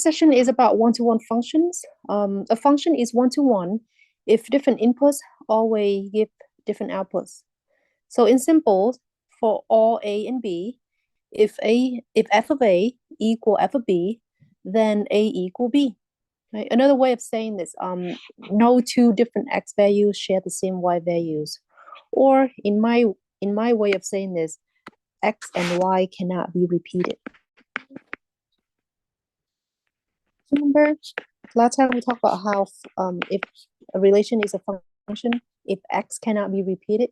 session is about one-to-one functions. A function is one-to-one if different inputs always give different outputs. So in simple, for all A and B, if f of A equal f of B, then A equal B. Right? Another way of saying this, no two different x values share the same y values. Or in my way of saying this, x and y cannot be repeated. Remember last time we talked about how if a relation is a function, if x cannot be repeated,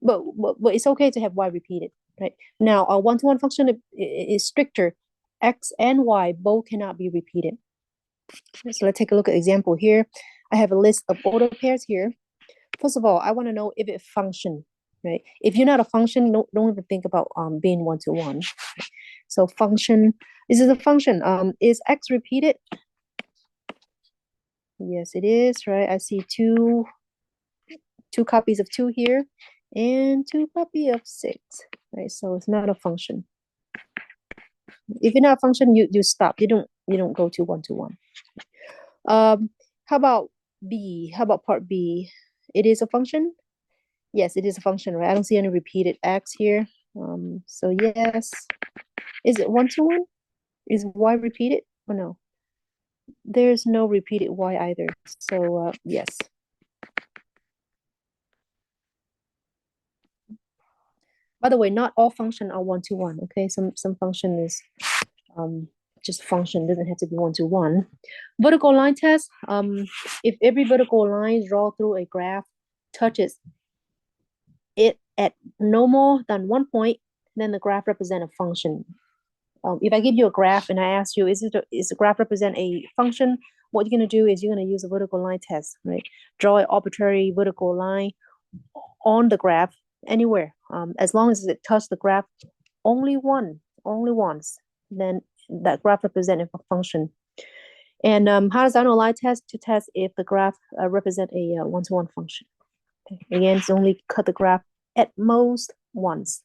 but it's okay to have y repeated, right? Now a one-to-one function is stricter. X and y both cannot be repeated. So let's take a look at example here. I have a list of order pairs here. First of all, I want to know if it function, right? If you're not a function, don't even think about being one-to-one. So function, this is a function. Is x repeated? Yes, it is, right? I see two copies of 2 here and 2 copies of 6, right? So it's not a function. If you're not a function, you stop. You don't go to one-to-one. How about B? How about part B? It is a function? Yes, it is a function, right? I don't see any repeated x here. So yes. Is it one-to-one? Is y repeated or no? There's no repeated y either. So yes. By the way, not all functions are one-to-one, okay? Some function is just function, doesn't have to be one-to-one. Vertical line test, if every vertical line drawn through a graph touches it at no more than 1 point, then the graph represents a function. If I give you a graph and I ask you, is the graph represent a function? What you're going to do is you're going to use a vertical line test, right? Draw an arbitrary vertical line on the graph anywhere. As long as it touches the graph only once, then that graph represents a function. And horizontal line test to test if the graph represent a one-to-one function. Okay. Again, it's only cut the graph at most once.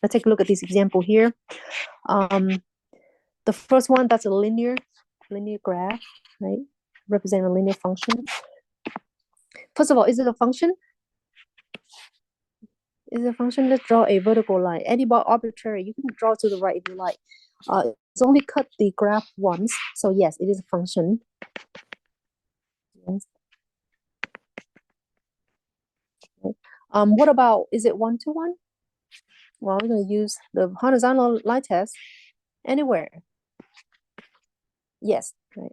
Let's take a look at this example here. The first one, that's a linear graph, right? Represent a linear function. First of all, is it a function? Is it a function? Let's draw a vertical line. Any arbitrary, you can draw to the right if you like. It's only cut the graph once, so yes, it is a function. Yes. Okay. What about, is it one-to-one? Well, we're going to use the horizontal line test anywhere. Yes, right.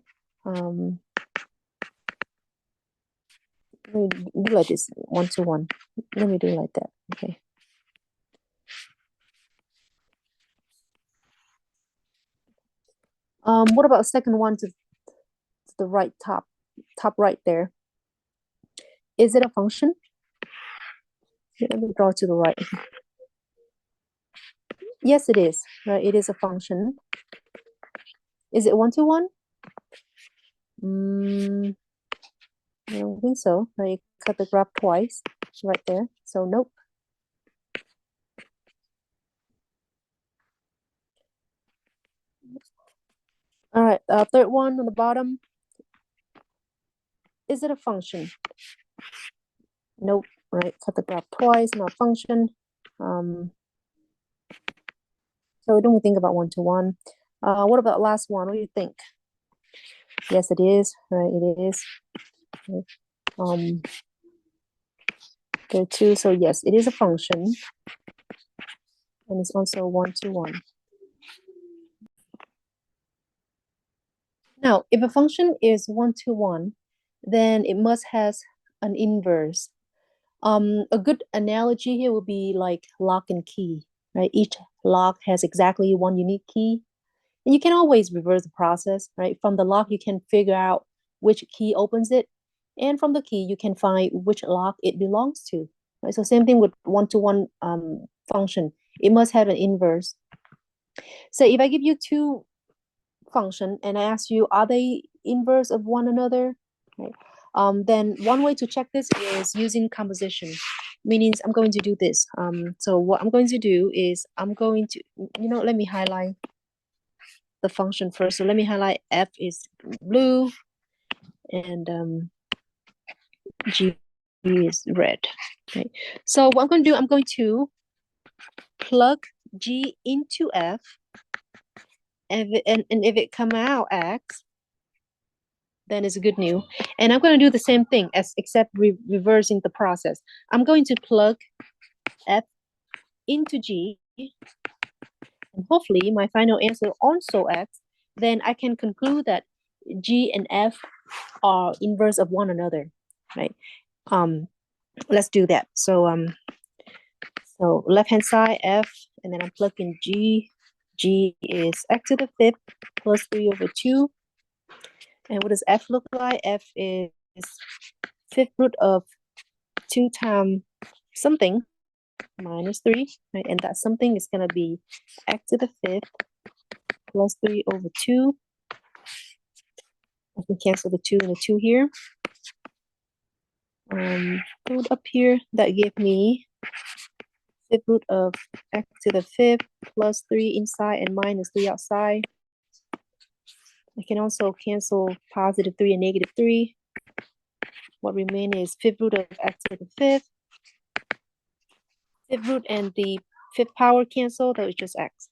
Let me do like this, one-to-one. Let me do it like that, okay. What about second one to the right top right there? Is it a function? Let me draw to the right. Yes, it is, right? It is a function. Is it one-to-one? I don't think so. I cut the graph twice right there, so nope. All right, third one on the bottom. Is it a function? Nope, right? Cut the graph twice, not function. So don't think about one-to-one. What about last one? What do you think? Yes, it is, right? It is. Okay. There too. So yes, it is a function, and it's also one-to-one. Now, if a function is one-to-one, then it must has an inverse. A good analogy here would be like lock and key, right? Each lock has exactly one unique key. And you can always reverse the process, right? From the lock, you can figure out which key opens it. And from the key, you can find which lock it belongs to. Right? So same thing with one-to-one function. It must have an inverse. So if I give you two function and I ask you, are they inverse of one another? Right? Then one way to check this is using composition. Meaning I'm going to do this. So what I'm going to do is I'm going to, let me highlight. the function first. So let me highlight f is blue and g is red. Okay. So what I'm going to do, I'm going to plug g into f, and if it come out x, then it's good news. And I'm going to do the same thing except reversing the process. I'm going to plug f into g, and hopefully my final answer also x. Then I can conclude that g and f are inverse of one another, right? Let's do that. So left hand side f, and then I'm plugging g. G is x to the fifth plus 3 over 2. And what does f look like? F is fifth root of 2 times something minus 3, right? And that something is going to be x to the fifth plus 3 over 2. I can cancel the 2 and the 2 here. Put up here, that gave me fifth root of x to the fifth plus 3 inside and minus 3 outside. I can also cancel positive 3 and negative 3. What remains is fifth root of x to the fifth. Fifth root and the fifth power cancel, that was just x.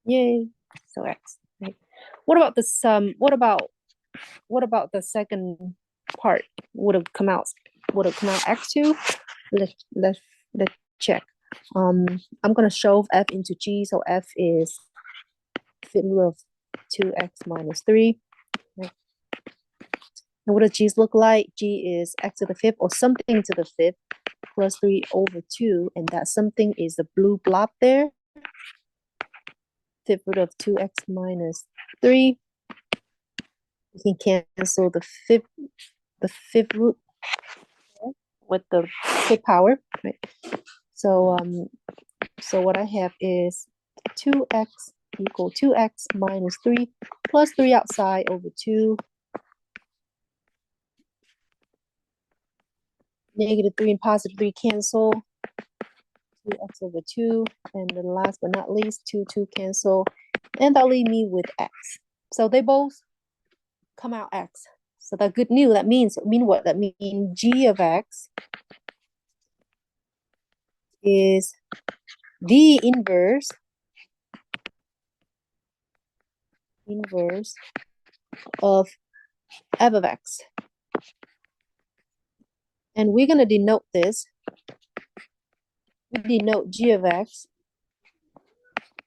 Yay, so x. Right. What about the sum? What about the second part? Would have come out x2? Let's check. I'm gonna shove f into g, so f is fifth root of 2x minus 3. Right. And what does g's look like? G is x to the fifth or something to the fifth plus 3 over 2, and that something is the blue blob there. Fifth root of 2x minus 3. You can cancel the fifth root with the fifth power, right? So so what I have is 2x equal 2x minus 3 plus 3 outside over 2. Negative 3 and positive 3 cancel. 2x over 2. And then last but not least, 2 cancel. And that'll leave me with x. So they both come out x. So that good news, that means what? That means g of x is the inverse of f of x. And we're going to denote this. We denote g of x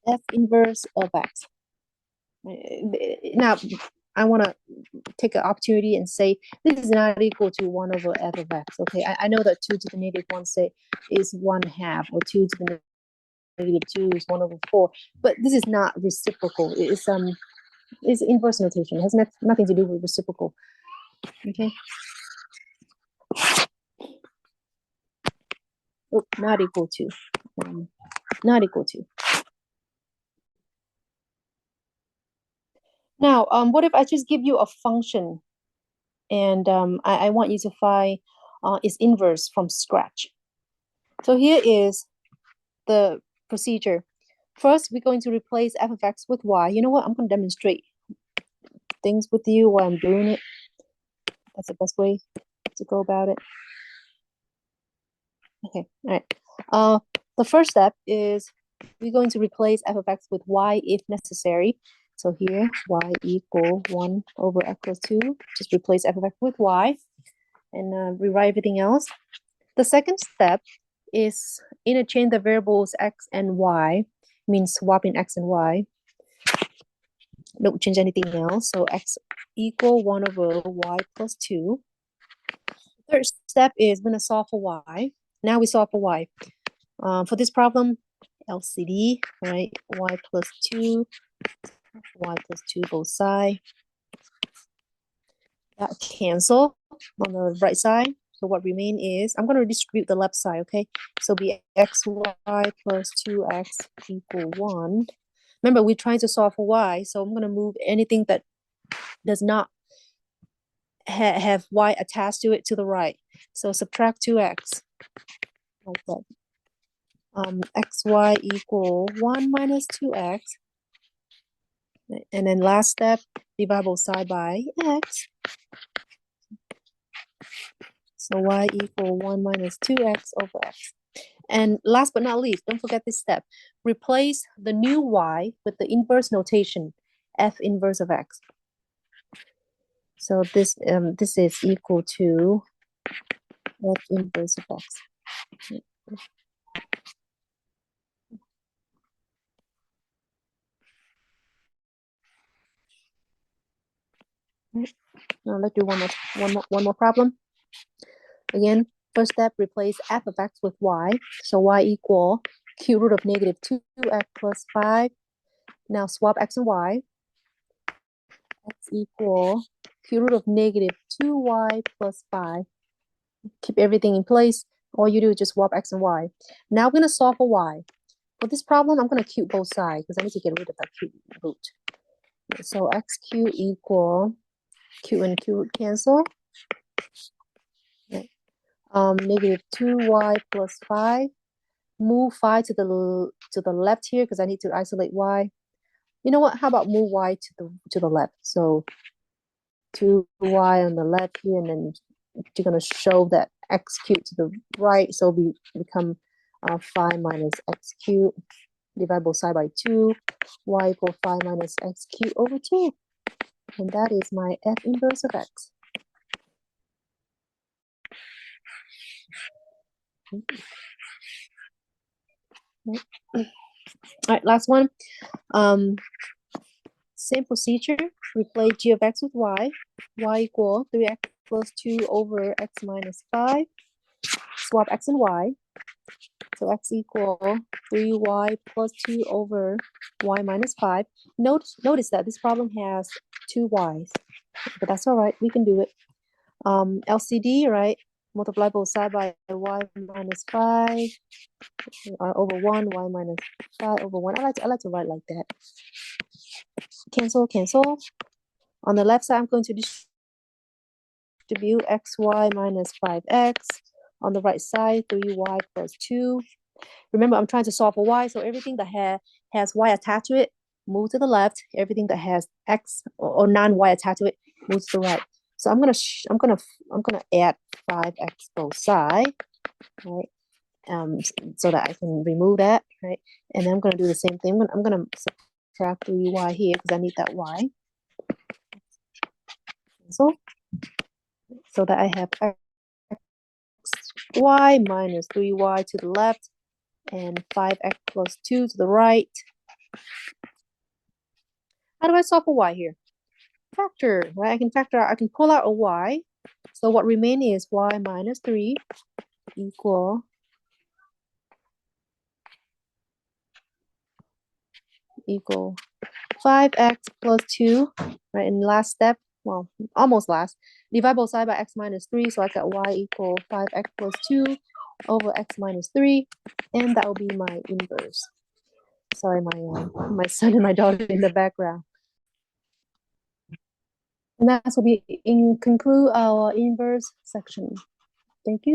f inverse of x. Now, I want to take an opportunity and say this is not equal to 1 over f of x. Okay, I know that 2 to the negative 1 say is 1/2, or 2 to the negative 2 is 1 over 4. But this is not reciprocal. It's inverse notation. It has nothing to do with reciprocal. Okay. Oh, not equal to. Not equal to. Now, what if I just give you a function, and I want you to find its inverse from scratch? So here is the procedure. First, we're going to replace f of x with y. You know what? I'm going to demonstrate things with you while I'm doing it. That's the best way to go about it. Okay, all right. The first step is we're going to replace f of x with y if necessary. So here, y equal 1 over x plus 2. Just replace f of x with y and rewrite everything else. The second step is interchange the variables x and y, means swapping x and y. Don't change anything else. So x equal 1 over y plus 2. Third step is going to solve for y. Now we solve for y. For this problem, LCD, right? Y plus 2, y plus 2 both sides. That cancel on the right side. So what remain is, I'm going to distribute the left side, okay? So be xy plus 2x equal 1. Remember, we're trying to solve for y, so I'm going to move anything that does not have y attached to it to the right. So subtract 2x, like that. Xy equal 1 minus 2x. And then last step, divide both side by x. So y equal 1 minus 2x over x. And last but not least, don't forget this step. Replace the new y with the inverse notation, f inverse of x. So this is equal to f inverse of x. Now let's do one more problem. Again, first step, replace f of x with y. So y equal cube root of negative 2x plus 5. Now swap x and y. X equal cube root of negative 2y plus 5. Keep everything in place. All you do is just swap x and y. Now I'm going to solve for y. For this problem, I'm going to cube both sides because I need to get rid of that cube root. So x cubed equal cube and cube cancel. Negative 2y plus 5. Move 5 to the left here because I need to isolate y. You know what? How about move y to the left? So 2y on the left here, and then you're going to show that x cubed to the right. So we become 5 minus x cubed. Divide both side by 2. Y equal 5 minus x cubed over 2. And that is my f inverse of x. All right, last one. Same procedure. Replace g of x with y. Y equal 3x plus 2 over x minus 5. Swap x and y. So x equal 3y plus 2 over y minus 5. Notice that this problem has 2 y's, but that's all right. We can do it. LCD, right? Multiply both sides by y minus 5 over 1, y minus 5 over 1. I like to write like that. Cancel, cancel. On the left side, I'm going to distribute xy minus 5x. On the right side, 3y plus 2. Remember, I'm trying to solve for y, so everything that has y attached to it, move to the left. Everything that has x or non-y attached to it, moves to the right. So I'm gonna add 5x both sides, right? So that I can remove that, right? And then I'm gonna do the same thing. I'm gonna subtract 3y here because I need that y. So that I have y minus 3y to the left and 5x plus 2 to the right. How do I solve for y here? Factor, right? I can factor out, I can pull out a y. So what remains is y minus 3 equal 5x plus 2, right? And last step, well, almost last, divide both sides by x minus 3. So I got y equal 5x plus 2 over x minus 3. And that will be my inverse. Sorry, my son and my daughter in the background. And that's will be conclude our inverse section. Thank you.